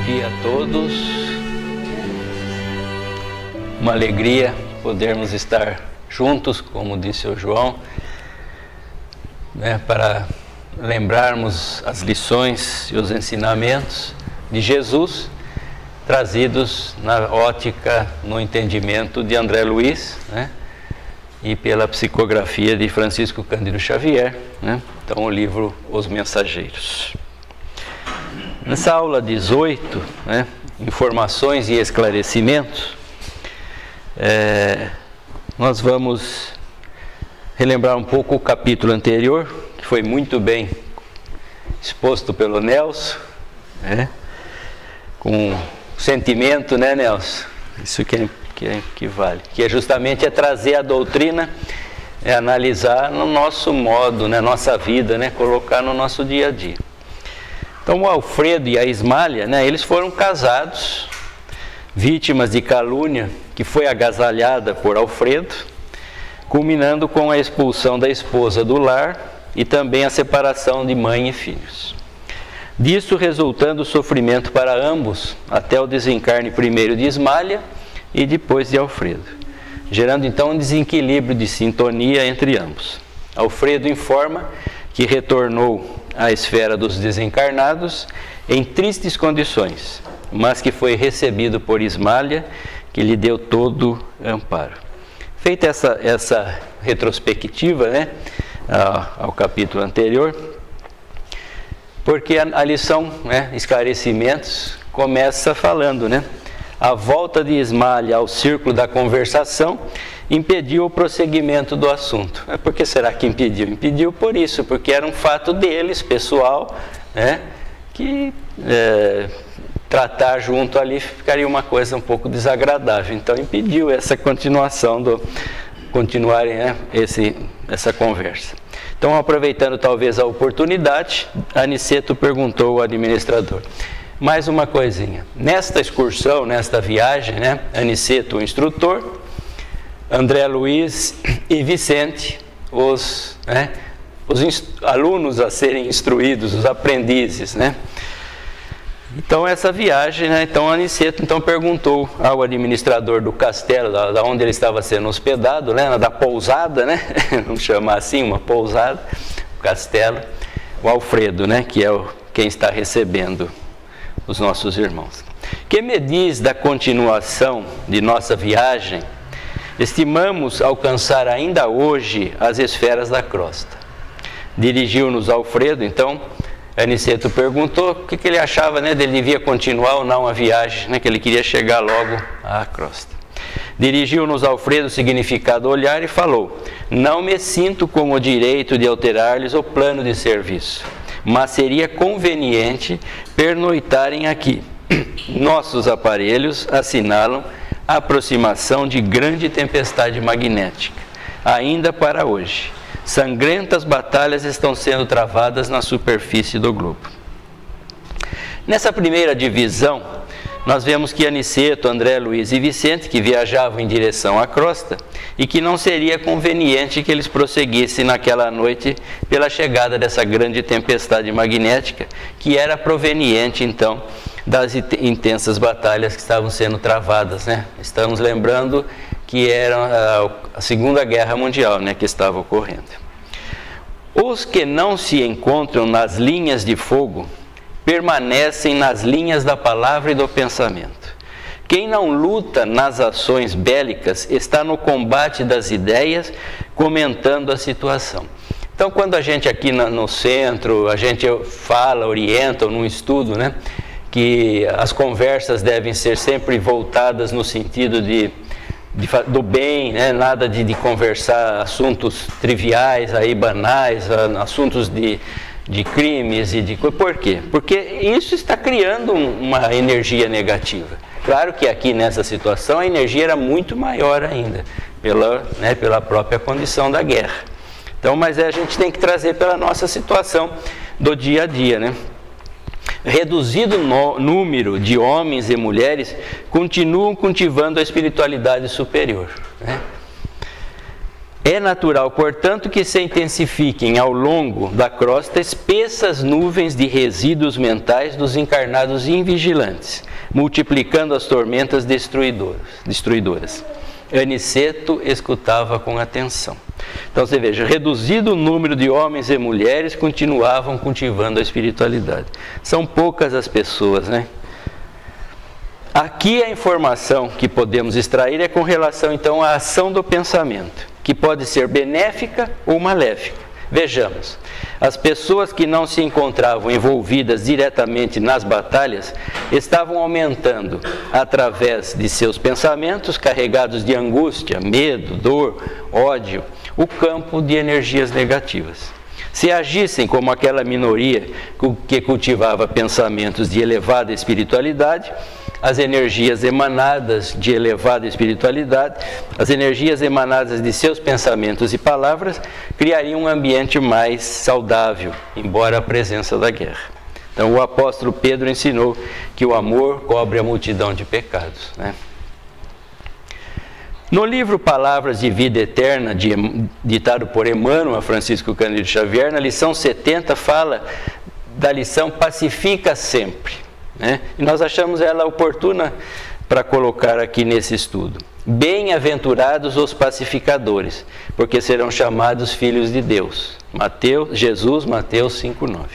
dia a todos. Uma alegria podermos estar juntos, como disse o João, para lembrarmos as lições e os ensinamentos de Jesus, trazidos na ótica, no entendimento de André Luiz, e pela psicografia de Francisco Cândido Xavier, então o livro Os Mensageiros. Nessa aula 18, informações e esclarecimentos, nós vamos relembrar um pouco o capítulo anterior, que foi muito bem exposto pelo Nelson, com sentimento, Nelson? Isso que vale. Que justamente trazer a doutrina, analisar no nosso modo, na nossa vida, colocar no nosso dia a dia. Então o Alfredo e a Ismália, eles foram casados, vítimas de calúnia que foi agasalhada por Alfredo, culminando com a expulsão da esposa do lar e também a separação de mãe e filhos. Disso resultando sofrimento para ambos, até o desencarne primeiro de Ismália e depois de Alfredo, gerando então um desequilíbrio de sintonia entre ambos. Alfredo informa que retornou à esfera dos desencarnados em tristes condições, mas que foi recebido por Ismália, que lhe deu todo amparo. Feita essa retrospectiva, ao capítulo anterior, porque a lição, esclarecimentos, começa falando, a volta de Ismália ao círculo da conversação impediu o prosseguimento do assunto. Por que será que impediu? Impediu por isso, porque era um fato deles, pessoal, que tratar junto ali ficaria uma coisa um pouco desagradável. Então impediu essa continuação continuarem essa conversa. Então, aproveitando talvez a oportunidade, Aniceto perguntou ao administrador: mais uma coisinha, nesta excursão, nesta viagem, Aniceto, o instrutor, André Luiz e Vicente, os alunos a serem instruídos, os aprendizes, Então essa viagem, então Aniceto perguntou ao administrador do castelo, da onde ele estava sendo hospedado, da pousada, vamos chamar assim, uma pousada, o castelo, o Alfredo, que é quem está recebendo os nossos irmãos. Que me diz da continuação de nossa viagem? Estimamos alcançar ainda hoje as esferas da crosta. Dirigiu-nos Alfredo, então Aniceto perguntou o que ele achava, dele devia continuar ou não a viagem, que ele queria chegar logo à crosta. Dirigiu-nos Alfredo significado olhar e falou: não me sinto com o direito de alterar-lhes o plano de serviço, mas seria conveniente pernoitarem aqui. Nossos aparelhos assinalam a aproximação de grande tempestade magnética, ainda para hoje. Sangrentas batalhas estão sendo travadas na superfície do globo. Nessa primeira divisão, nós vemos que Aniceto, André Luiz e Vicente, que viajavam em direção à crosta, e que não seria conveniente que eles prosseguissem naquela noite pela chegada dessa grande tempestade magnética, que era proveniente, então, das intensas batalhas que estavam sendo travadas, Estamos lembrando que era a Segunda Guerra Mundial, que estava ocorrendo. Os que não se encontram nas linhas de fogo permanecem nas linhas da palavra e do pensamento. Quem não luta nas ações bélicas está no combate das ideias, comentando a situação. Então, quando a gente aqui no centro, a gente fala, orienta, ou num estudo, que as conversas devem ser sempre voltadas no sentido do bem, nada de conversar assuntos triviais, banais, assuntos de crimes Por quê? Porque isso está criando uma energia negativa. Claro que aqui nessa situação a energia era muito maior ainda, pela própria condição da guerra. Então, mas a gente tem que trazer pela nossa situação do dia a dia, Reduzido número de homens e mulheres continuam cultivando a espiritualidade superior. É natural, portanto, que se intensifiquem ao longo da crosta espessas nuvens de resíduos mentais dos encarnados invigilantes, multiplicando as tormentas destruidoras. Aniceto escutava com atenção. Então você veja, reduzido o número de homens e mulheres continuavam cultivando a espiritualidade. São poucas as pessoas, né? Aqui a informação que podemos extrair é com relação então à ação do pensamento, que pode ser benéfica ou maléfica. Vejamos, as pessoas que não se encontravam envolvidas diretamente nas batalhas estavam aumentando, através de seus pensamentos carregados de angústia, medo, dor, ódio, o campo de energias negativas. Se agissem como aquela minoria que cultivava pensamentos de elevada espiritualidade, as energias emanadas de elevada espiritualidade, as energias emanadas de seus pensamentos e palavras, criariam um ambiente mais saudável, embora a presença da guerra. Então o apóstolo Pedro ensinou que o amor cobre a multidão de pecados, né? No livro Palavras de Vida Eterna, ditado por Emmanuel Francisco Cândido Xavier, na lição 70, fala da lição Pacifica Sempre, né? E nós achamos ela oportuna para colocar aqui nesse estudo. Bem-aventurados os pacificadores, porque serão chamados filhos de Deus. Jesus, Mateus 5,9.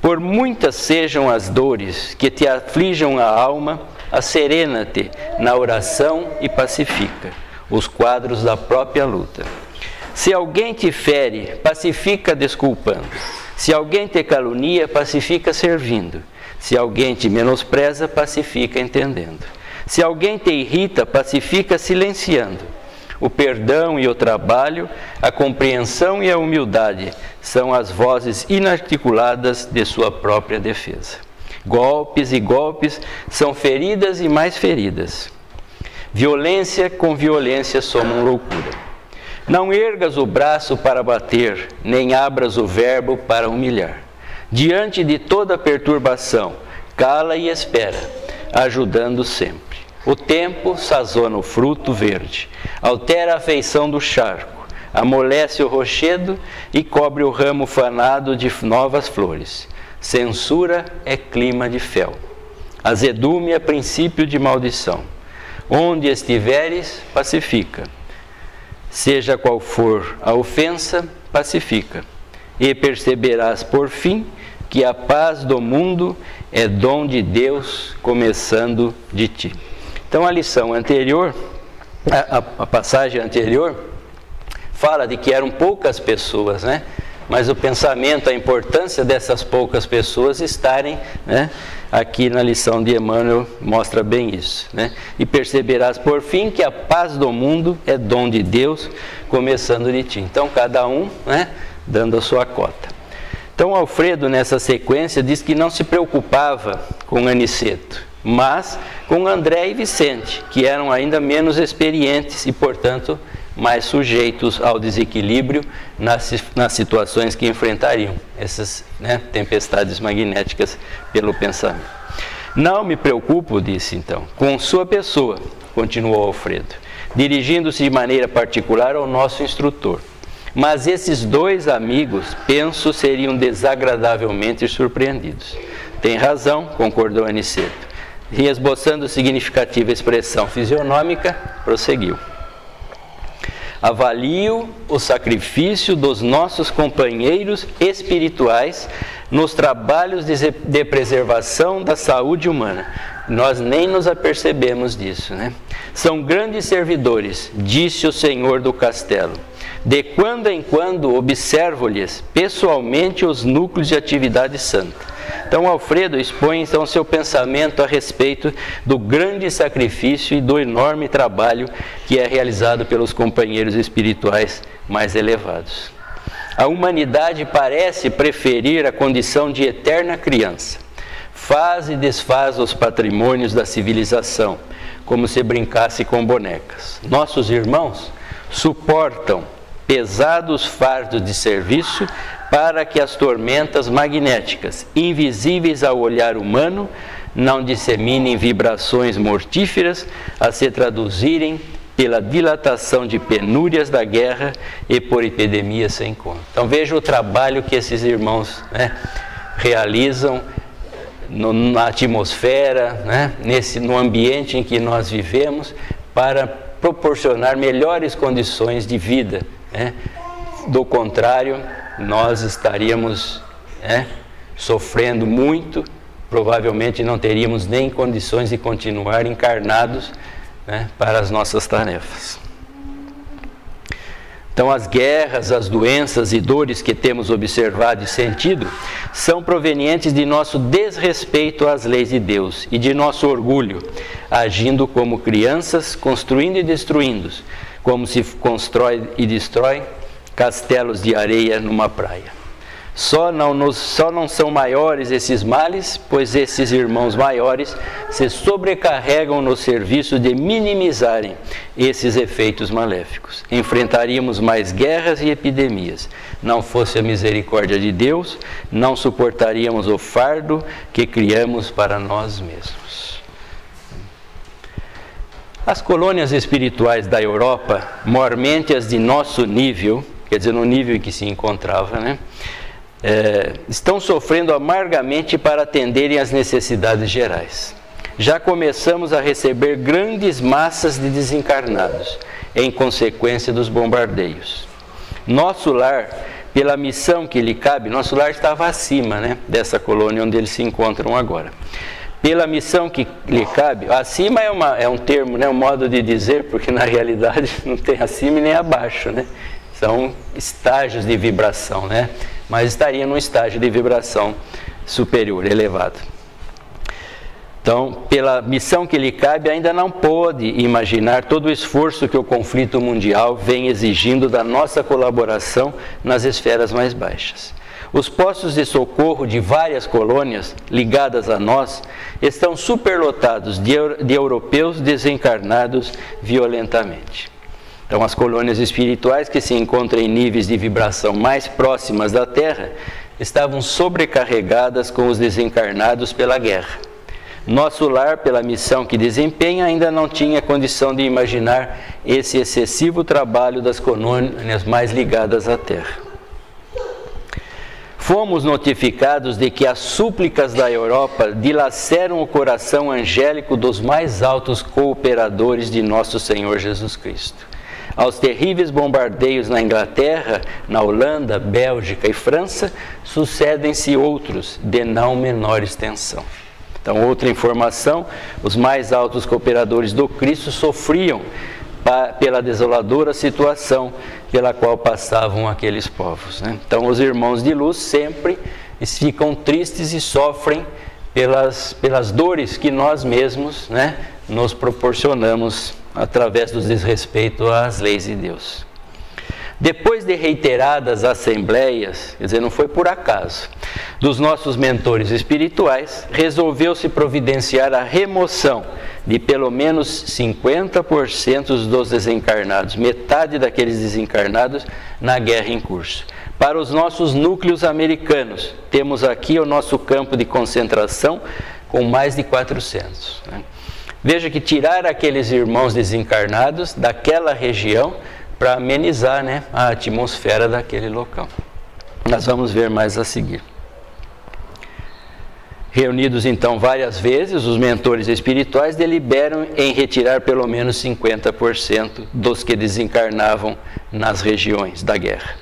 Por muitas sejam as dores que te aflijam a alma, acerena-te na oração e pacifica os quadros da própria luta. Se alguém te fere, pacifica desculpando. Se alguém te calunia, pacifica servindo. Se alguém te menospreza, pacifica entendendo. Se alguém te irrita, pacifica silenciando. O perdão e o trabalho, a compreensão e a humildade são as vozes inarticuladas de sua própria defesa. Golpes e golpes são feridas e mais feridas. Violência com violência somam loucura. Não ergas o braço para bater, nem abras o verbo para humilhar. Diante de toda perturbação, cala e espera, ajudando sempre. O tempo sazona o fruto verde, altera a feição do charco, amolece o rochedo e cobre o ramo fanado de novas flores. Censura é clima de fel, azedume é princípio de maldição. Onde estiveres, pacifica. Seja qual for a ofensa, pacifica. E perceberás por fim que a paz do mundo é dom de Deus, começando de ti. Então a lição anterior, a passagem anterior, fala de que eram poucas pessoas, né? Mas o pensamento, a importância dessas poucas pessoas estarem, né, aqui na lição de Emmanuel mostra bem isso, né? E perceberás por fim que a paz do mundo é dom de Deus, começando de ti. Então cada um, né, dando a sua cota. Então Alfredo nessa sequência diz que não se preocupava com Aniceto, mas com André e Vicente, que eram ainda menos experientes e portanto mais sujeitos ao desequilíbrio nas situações que enfrentariam essas, né, tempestades magnéticas pelo pensamento. Não me preocupo, disse então, com sua pessoa, continuou Alfredo, dirigindo-se de maneira particular ao nosso instrutor. Mas esses dois amigos, penso, seriam desagradavelmente surpreendidos. Tem razão, concordou Aniceto. E esboçando significativa expressão fisionômica, prosseguiu. Avalio o sacrifício dos nossos companheiros espirituais nos trabalhos de preservação da saúde humana. Nós nem nos apercebemos disso, né? São grandes servidores, disse o senhor do castelo. De quando em quando observo-lhes pessoalmente os núcleos de atividade santa. Então Alfredo expõe então seu pensamento a respeito do grande sacrifício e do enorme trabalho que é realizado pelos companheiros espirituais mais elevados. A humanidade parece preferir a condição de eterna criança. Faz e desfaz os patrimônios da civilização, como se brincasse com bonecas. Nossos irmãos suportam pesados fardos de serviço para que as tormentas magnéticas, invisíveis ao olhar humano, não disseminem vibrações mortíferas a se traduzirem pela dilatação de penúrias da guerra e por epidemias sem conta. Então veja o trabalho que esses irmãos, né, realizam na atmosfera, né, no ambiente em que nós vivemos, para proporcionar melhores condições de vida, né? Do contrário, nós estaríamos, né, sofrendo muito, provavelmente não teríamos nem condições de continuar encarnados, né, para as nossas tarefas. Então, as guerras, as doenças e dores que temos observado e sentido são provenientes de nosso desrespeito às leis de Deus e de nosso orgulho, agindo como crianças, construindo e destruindo, como se constrói e destrói castelos de areia numa praia. Só não são maiores esses males, pois esses irmãos maiores se sobrecarregam no serviço de minimizarem esses efeitos maléficos. Enfrentaríamos mais guerras e epidemias. Não fosse a misericórdia de Deus, não suportaríamos o fardo que criamos para nós mesmos. As colônias espirituais da Europa, mormente as de nosso nível, quer dizer, no nível em que se encontrava, né? Estão sofrendo amargamente para atenderem às necessidades gerais. Já começamos a receber grandes massas de desencarnados, em consequência dos bombardeios. Nosso lar, pela missão que lhe cabe, nosso lar estava acima, né, dessa colônia onde eles se encontram agora. Pela missão que lhe cabe, acima é um termo, né, um modo de dizer, porque na realidade não tem acima e nem abaixo, né? São estágios de vibração, né? Mas estaria num estágio de vibração superior, elevado. Então, pela missão que lhe cabe, ainda não pôde imaginar todo o esforço que o conflito mundial vem exigindo da nossa colaboração nas esferas mais baixas. Os postos de socorro de várias colônias ligadas a nós estão superlotados de europeus desencarnados violentamente. Então, as colônias espirituais que se encontram em níveis de vibração mais próximas da Terra estavam sobrecarregadas com os desencarnados pela guerra. Nosso lar, pela missão que desempenha, ainda não tinha condição de imaginar esse excessivo trabalho das colônias mais ligadas à Terra. Fomos notificados de que as súplicas da Europa dilaceram o coração angélico dos mais altos cooperadores de nosso Senhor Jesus Cristo. Aos terríveis bombardeios na Inglaterra, na Holanda, Bélgica e França, sucedem-se outros de não menor extensão. Então, outra informação, os mais altos cooperadores do Cristo sofriam pela desoladora situação pela qual passavam aqueles povos, né? Então, os irmãos de luz sempre ficam tristes e sofrem pelas dores que nós mesmos, né, nos proporcionamos através do desrespeito às leis de Deus. Depois de reiteradas assembleias, quer dizer, não foi por acaso, dos nossos mentores espirituais, resolveu-se providenciar a remoção de pelo menos 50% dos desencarnados, metade daqueles desencarnados na guerra em curso. Para os nossos núcleos americanos, temos aqui o nosso campo de concentração com mais de 400. Né? Veja que tirar aqueles irmãos desencarnados daquela região para amenizar, né, a atmosfera daquele local. Nós vamos ver mais a seguir. Reunidos então várias vezes, os mentores espirituais deliberam em retirar pelo menos 50% dos que desencarnavam nas regiões da guerra,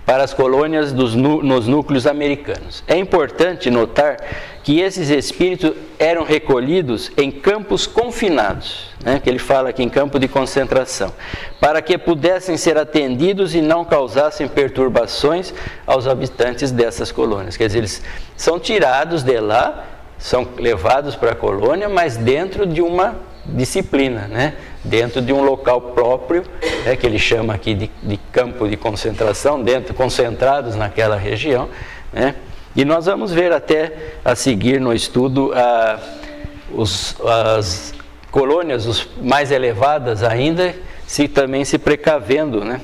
para as colônias nos núcleos americanos. É importante notar que esses espíritos eram recolhidos em campos confinados, né, que ele fala aqui em campo de concentração, para que pudessem ser atendidos e não causassem perturbações aos habitantes dessas colônias. Quer dizer, eles são tirados de lá, são levados para a colônia, mas dentro de uma disciplina, né? Dentro de um local próprio, né, que ele chama aqui de campo de concentração, concentrados naquela região, né? E nós vamos ver até a seguir no estudo as colônias mais elevadas ainda, também se precavendo, né?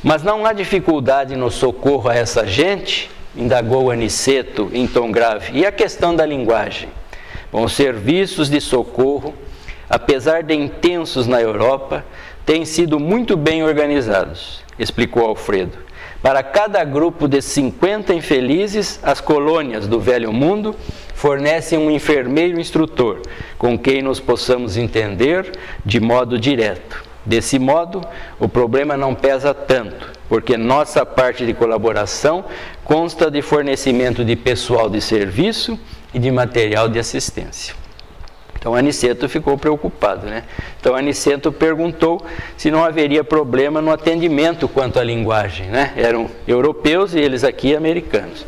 Mas não há dificuldade no socorro a essa gente, indagou Aniceto em tom grave. E a questão da linguagem? Bom, os serviços de socorro, apesar de intensos na Europa, têm sido muito bem organizados, explicou Alfredo. Para cada grupo de 50 infelizes, as colônias do Velho Mundo fornecem um enfermeiro instrutor, com quem nos possamos entender de modo direto. Desse modo, o problema não pesa tanto, porque nossa parte de colaboração consta de fornecimento de pessoal de serviço e de material de assistência. Então Aniceto ficou preocupado, né? Então Aniceto perguntou se não haveria problema no atendimento quanto à linguagem, né? Eram europeus e eles aqui americanos.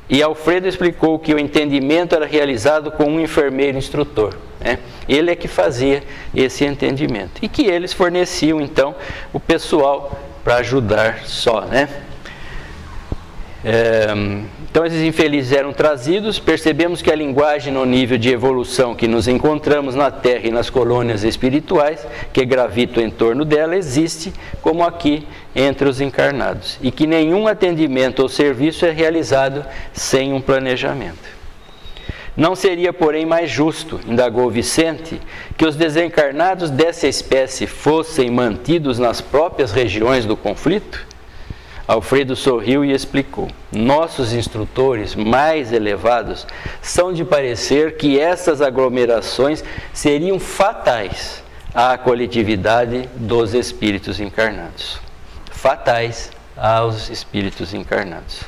E Alfredo explicou que o entendimento era realizado com um enfermeiro instrutor, né? Ele é que fazia esse entendimento. E que eles forneciam, então, o pessoal para ajudar só, né? Então esses infelizes eram trazidos, percebemos que a linguagem no nível de evolução que nos encontramos na Terra e nas colônias espirituais que gravitam em torno dela existe como aqui entre os encarnados e que nenhum atendimento ou serviço é realizado sem um planejamento. Não seria, porém, mais justo, indagou Vicente, que os desencarnados dessa espécie fossem mantidos nas próprias regiões do conflito? Alfredo sorriu e explicou. Nossos instrutores mais elevados são de parecer que essas aglomerações seriam fatais à coletividade dos espíritos encarnados. Fatais aos espíritos encarnados.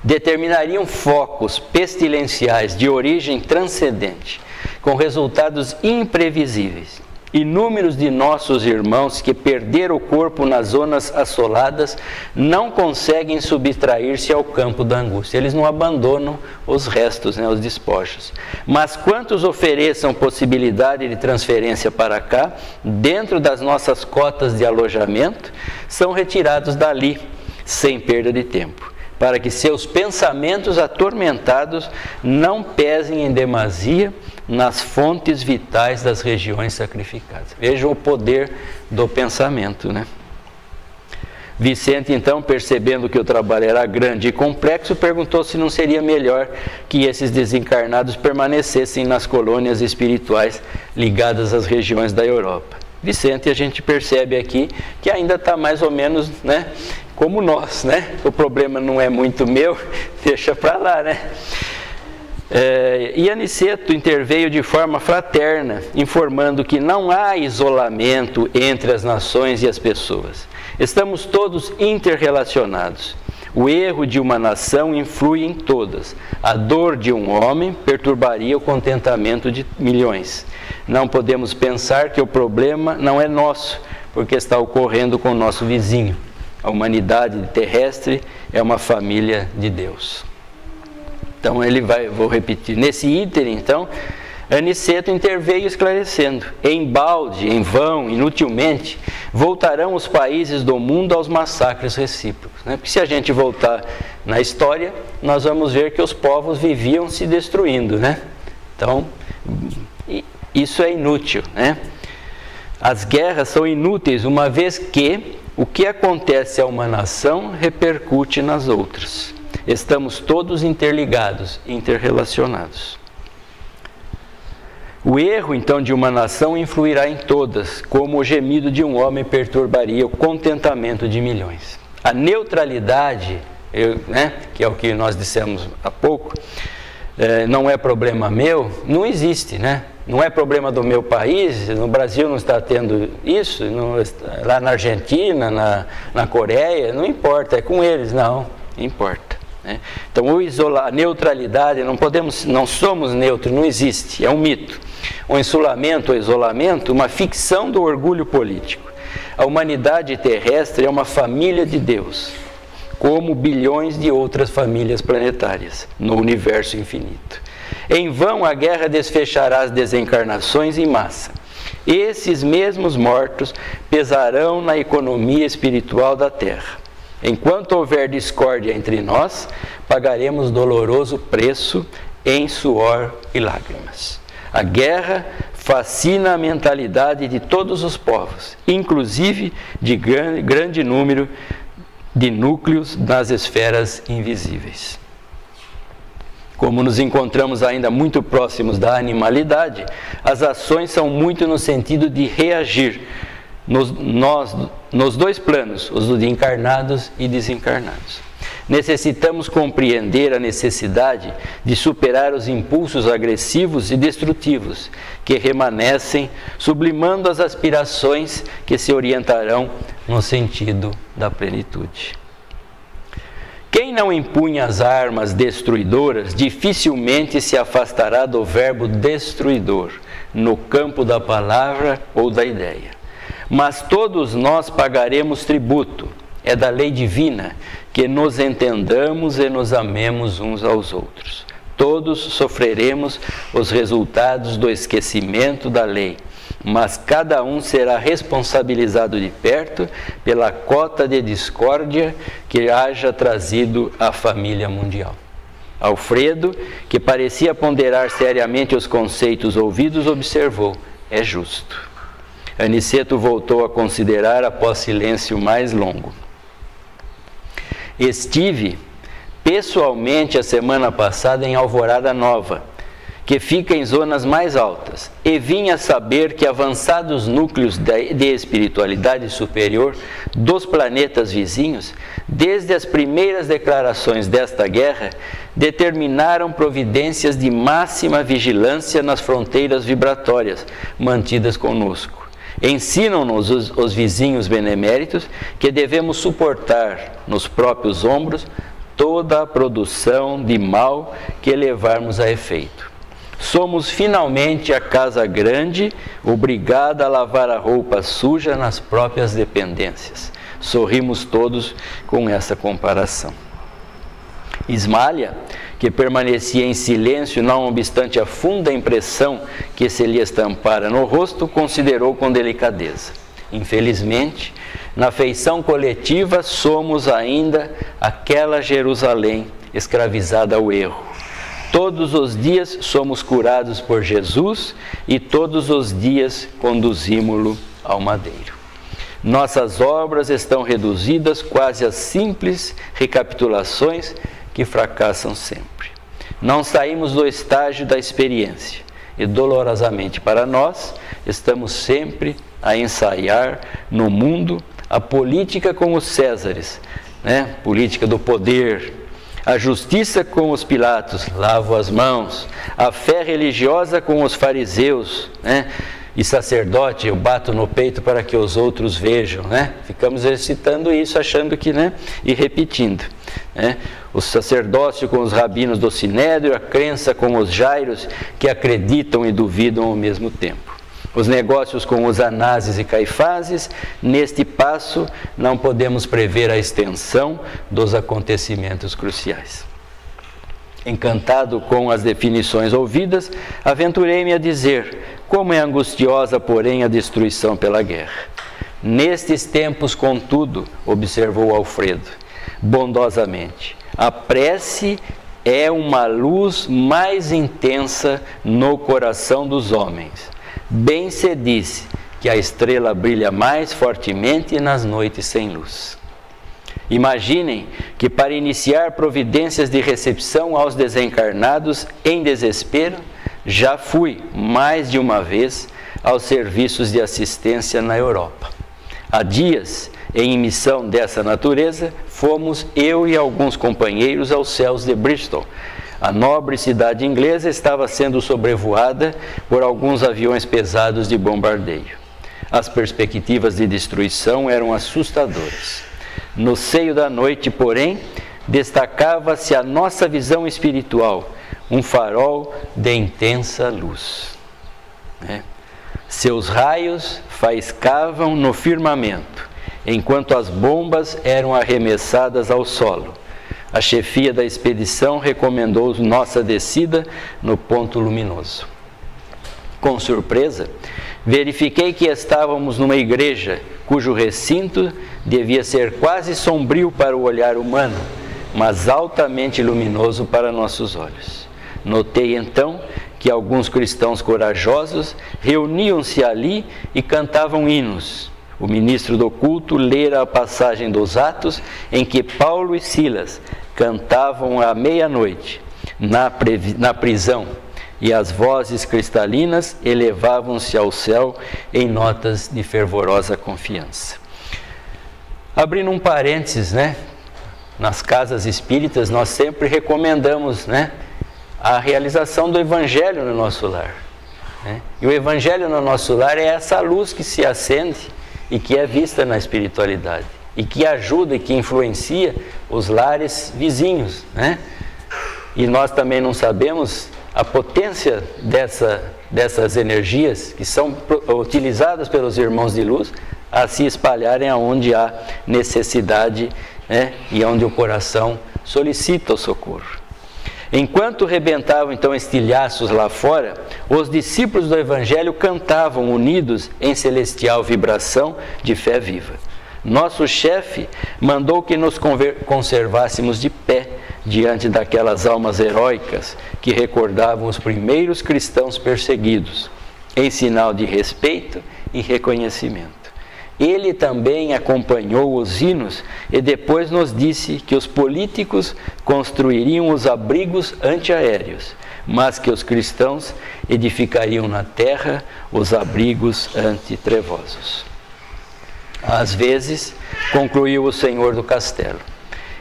Determinariam focos pestilenciais de origem transcendente, com resultados imprevisíveis. Inúmeros de nossos irmãos que perderam o corpo nas zonas assoladas não conseguem subtrair-se ao campo da angústia. Eles não abandonam os restos, né, os despojos. Mas quantos ofereçam possibilidade de transferência para cá, dentro das nossas cotas de alojamento, são retirados dali, sem perda de tempo, para que seus pensamentos atormentados não pesem em demasia nas fontes vitais das regiões sacrificadas. Vejam o poder do pensamento, né? Vicente, então, percebendo que o trabalho era grande e complexo, perguntou se não seria melhor que esses desencarnados permanecessem nas colônias espirituais ligadas às regiões da Europa. Vicente, a gente percebe aqui que ainda está mais ou menos, né, como nós, né? O problema não é muito meu, deixa para lá, né? E Aniceto interveio de forma fraterna, informando que não há isolamento entre as nações e as pessoas. Estamos todos interrelacionados. O erro de uma nação influi em todas. A dor de um homem perturbaria o contentamento de milhões. Não podemos pensar que o problema não é nosso, porque está ocorrendo com o nosso vizinho. A humanidade terrestre é uma família de Deus. Então vou repetir, nesse ínterim, então, Aniceto interveio esclarecendo, em balde, em vão, inutilmente, voltarão os países do mundo aos massacres recíprocos, né? Porque se a gente voltar na história, nós vamos ver que os povos viviam se destruindo, né? Então, isso é inútil, né? As guerras são inúteis, uma vez que o que acontece a uma nação repercute nas outras. Estamos todos interligados, interrelacionados. O erro, então, de uma nação influirá em todas, como o gemido de um homem perturbaria o contentamento de milhões. A neutralidade, né, que é o que nós dissemos há pouco, não é problema meu, não existe, né? Não é problema do meu país, no Brasil não está tendo isso, lá na Argentina, na Coreia, não importa, é com eles, não importa. Então a neutralidade, não somos neutros, não existe, é um mito. O insulamento ou isolamento, uma ficção do orgulho político. A humanidade terrestre é uma família de Deus, como bilhões de outras famílias planetárias no universo infinito. Em vão a guerra desfechará as desencarnações em massa. Esses mesmos mortos pesarão na economia espiritual da Terra. Enquanto houver discórdia entre nós, pagaremos doloroso preço em suor e lágrimas. A guerra fascina a mentalidade de todos os povos, inclusive de grande número de núcleos nas esferas invisíveis. Como nos encontramos ainda muito próximos da animalidade, as ações são muito no sentido de reagir nos dois planos, os de encarnados e desencarnados. Necessitamos compreender a necessidade de superar os impulsos agressivos e destrutivos que remanescem, sublimando as aspirações que se orientarão no sentido da plenitude. Quem não empunha as armas destruidoras dificilmente se afastará do verbo destruidor, no campo da palavra ou da ideia. Mas todos nós pagaremos tributo. É da lei divina que nos entendamos e nos amemos uns aos outros. Todos sofreremos os resultados do esquecimento da lei, mas cada um será responsabilizado de perto pela cota de discórdia que haja trazido à família mundial. Alfredo, que parecia ponderar seriamente os conceitos ouvidos, observou: é justo. Aniceto voltou a considerar após silêncio mais longo. Estive pessoalmente a semana passada em Alvorada Nova, que fica em zonas mais altas, e vim a saber que avançados núcleos de espiritualidade superior dos planetas vizinhos, desde as primeiras declarações desta guerra, determinaram providências de máxima vigilância nas fronteiras vibratórias mantidas conosco. Ensinam-nos os vizinhos beneméritos que devemos suportar nos próprios ombros toda a produção de mal que levarmos a efeito. Somos finalmente a casa grande, obrigada a lavar a roupa suja nas próprias dependências. Sorrimos todos com essa comparação. Ismália, que permanecia em silêncio, não obstante a funda impressão que se lhe estampara no rosto, considerou com delicadeza: infelizmente, na feição coletiva somos ainda aquela Jerusalém escravizada ao erro. Todos os dias somos curados por Jesus e todos os dias conduzimos-lo ao madeiro. Nossas obras estão reduzidas quase a simples recapitulações que fracassam sempre. Não saímos do estágio da experiência e, dolorosamente para nós, estamos sempre a ensaiar no mundo a política com os Césares, política do poder, a justiça com os Pilatos, lavo as mãos, a fé religiosa com os fariseus, e sacerdote, eu bato no peito para que os outros vejam, Ficamos recitando isso, achando que, e repetindo, O sacerdócio com os rabinos do Sinédrio, a crença com os jairos que acreditam e duvidam ao mesmo tempo. Os negócios com os Anáses e Caifáses, neste passo não podemos prever a extensão dos acontecimentos cruciais. Encantado com as definições ouvidas, aventurei-me a dizer: como é angustiosa, porém, a destruição pela guerra. Nestes tempos, contudo, observou Alfredo, bondosamente, a prece é uma luz mais intensa no coração dos homens. Bem se disse que a estrela brilha mais fortemente nas noites sem luz. Imaginem que, para iniciar providências de recepção aos desencarnados em desespero, já fui mais de uma vez aos serviços de assistência na Europa. Há dias, em missão dessa natureza, fomos eu e alguns companheiros aos céus de Bristol. A nobre cidade inglesa estava sendo sobrevoada por alguns aviões pesados de bombardeio. As perspectivas de destruição eram assustadoras. No seio da noite, porém, destacava-se a nossa visão espiritual, um farol de intensa luz. Seus raios faiscavam no firmamento, enquanto as bombas eram arremessadas ao solo. A chefia da expedição recomendou nossa descida no ponto luminoso. Com surpresa, verifiquei que estávamos numa igreja cujo recinto devia ser quase sombrio para o olhar humano, mas altamente luminoso para nossos olhos. Notei então que alguns cristãos corajosos reuniam-se ali e cantavam hinos. O ministro do culto lera a passagem dos Atos em que Paulo e Silas cantavam à meia-noite, na prisão, e as vozes cristalinas elevavam-se ao céu em notas de fervorosa confiança. Abrindo um parênteses, né? Nas casas espíritas nós sempre recomendamos, né, a realização do Evangelho no nosso lar, né? E o Evangelho no nosso lar é essa luz que se acende e que é vista na espiritualidade, e que ajuda e que influencia os lares vizinhos, né? E nós também não sabemos a potência dessas energias que são utilizadas pelos irmãos de luz a se espalharem aonde há necessidade, né? E onde o coração solicita o socorro. Enquanto rebentavam então estilhaços lá fora, os discípulos do Evangelho cantavam unidos em celestial vibração de fé viva. Nosso chefe mandou que nos conservássemos de pé diante daquelas almas heróicas que recordavam os primeiros cristãos perseguidos, em sinal de respeito e reconhecimento. Ele também acompanhou os hinos e depois nos disse que os políticos construiriam os abrigos antiaéreos, mas que os cristãos edificariam na terra os abrigos antitrevosos. Às vezes, concluiu o senhor do castelo,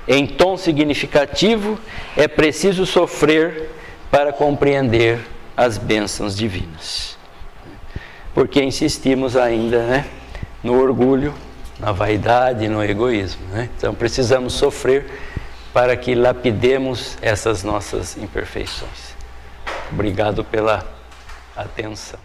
em tom significativo, é preciso sofrer para compreender as bênçãos divinas. Porque insistimos ainda, né, no orgulho, na vaidade e no egoísmo, né? Então precisamos sofrer para que lapidemos essas nossas imperfeições. Obrigado pela atenção.